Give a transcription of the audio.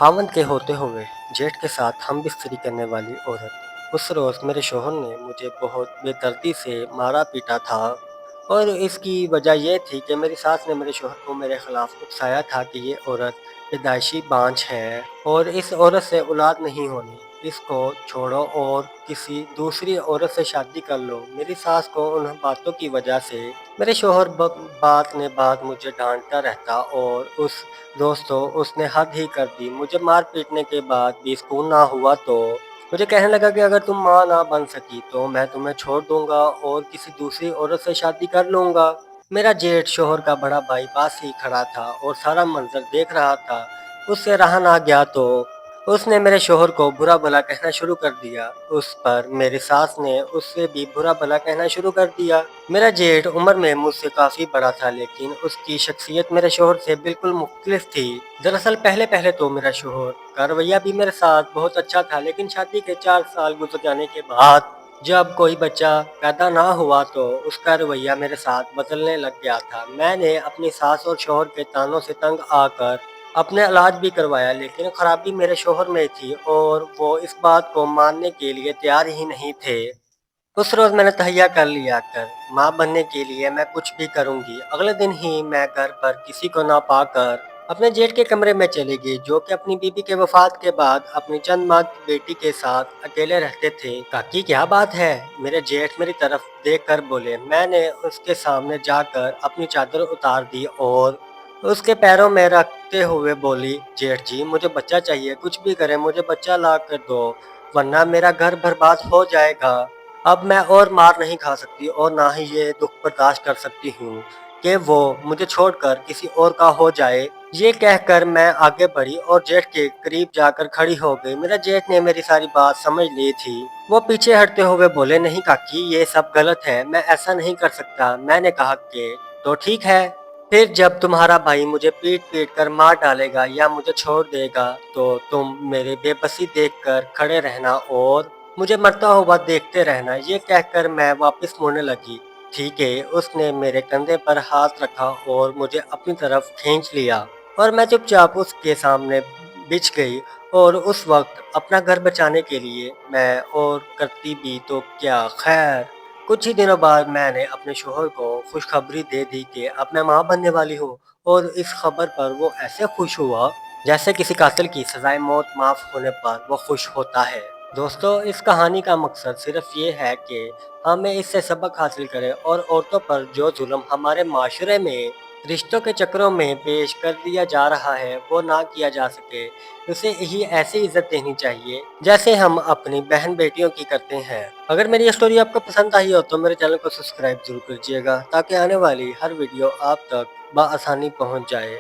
खामन के होते हुए जेठ के साथ हम बिस्तरी करने वाली औरत। उस रोज़ मेरे शौहर ने मुझे बहुत बेदर्दी से मारा पीटा था और इसकी वजह यह थी कि मेरी सास ने मेरे शौहर को मेरे खिलाफ उकसाया था कि ये औरत पैदाइशी बांझ है और इस औरत से औलाद नहीं होनी, इसको छोड़ो और किसी दूसरी औरत से शादी कर लो। मेरी सास को उन बातों की वजह से मेरे शौहर बात ने बात मुझे डांटता रहता और उस रोज़ तो उसने हद ही कर दी। मुझे मार पीटने के बाद भी सुकून ना हुआ तो मुझे कहने लगा कि अगर तुम माँ ना बन सकी तो मैं तुम्हें छोड़ दूंगा और किसी दूसरी औरत से शादी कर लूंगा। मेरा जेठ शौहर का बड़ा भाई पास ही खड़ा था और सारा मंजर देख रहा था। उससे रहा ना गया तो उसने मेरे शौहर को बुरा भला कहना शुरू कर दिया। उस पर मेरी सास ने उससे भी बुरा भला कहना शुरू कर दिया। मेरा जेठ उम्र में मुझसे काफ़ी बड़ा था, लेकिन उसकी शख्सियत मेरे शौहर से बिल्कुल मुख्तलिफ थी। दरअसल पहले पहले तो मेरा शौहर का रवैया भी मेरे साथ बहुत अच्छा था, लेकिन शादी के 4 साल गुजर जाने के बाद जब कोई बच्चा पैदा ना हुआ तो उसका रवैया मेरे साथ बदलने लग गया था। मैंने अपनी सास और शौहर के तानों से तंग आकर अपने इलाज भी करवाया, लेकिन खराबी मेरे शौहर में थी और वो इस बात को मानने के लिए तैयार ही नहीं थे। उस रोज़ मैंने तहैया कर लिया कर माँ बनने के लिए मैं कुछ भी करूँगी। अगले दिन ही मैं घर पर किसी को ना पाकर अपने जेठ के कमरे में चली गई, जो कि अपनी बीबी के वफात के बाद अपनी चंद माह की बेटी के साथ अकेले रहते थे। काकी क्या बात है? मेरे जेठ मेरी तरफ देख कर बोले। मैंने उसके सामने जाकर अपनी चादर उतार दी और उसके पैरों में रखते हुए बोली, जेठ जी मुझे बच्चा चाहिए, कुछ भी करें मुझे बच्चा ला कर दो, वरना मेरा घर बर्बाद हो जाएगा। अब मैं और मार नहीं खा सकती और ना ही ये दुख बर्दाश्त कर सकती हूँ कि वो मुझे छोड़कर किसी और का हो जाए। ये कहकर मैं आगे बढ़ी और जेठ के करीब जाकर खड़ी हो गई। मेरा जेठ ने मेरी सारी बात समझ ली थी। वो पीछे हटते हुए बोले, नहीं काकी ये सब गलत है, मैं ऐसा नहीं कर सकता। मैंने कहा कि तो ठीक है, फिर जब तुम्हारा भाई मुझे पीट पीट कर मार डालेगा या मुझे छोड़ देगा तो तुम मेरी बेबसी देखकर खड़े रहना और मुझे मरता हुआ देखते रहना। ये कहकर मैं वापस मुड़ने लगी। ठीक है, उसने मेरे कंधे पर हाथ रखा और मुझे अपनी तरफ खींच लिया और मैं चुपचाप उसके सामने बिछ गई। और उस वक्त अपना घर बचाने के लिए मैं और करती भी तो क्या, खैर कुछ ही दिनों बाद मैंने अपने शौहर को खुशखबरी दे दी कि अब मैं माँ बनने वाली हूँ और इस खबर पर वो ऐसे खुश हुआ जैसे किसी कातिल की सजाए मौत माफ़ होने पर वो खुश होता है। दोस्तों, इस कहानी का मकसद सिर्फ ये है कि हमें इससे सबक हासिल करें और औरतों पर जो जुल्म हमारे माशरे में रिश्तों के चक्रों में पेश कर दिया जा रहा है वो ना किया जा सके। उसे ही ऐसी इज्जत देनी चाहिए जैसे हम अपनी बहन बेटियों की करते हैं। अगर मेरी ये स्टोरी आपको पसंद आई हो तो मेरे चैनल को सब्सक्राइब जरूर कीजिएगा, ताकि आने वाली हर वीडियो आप तक बआसानी पहुंच जाए।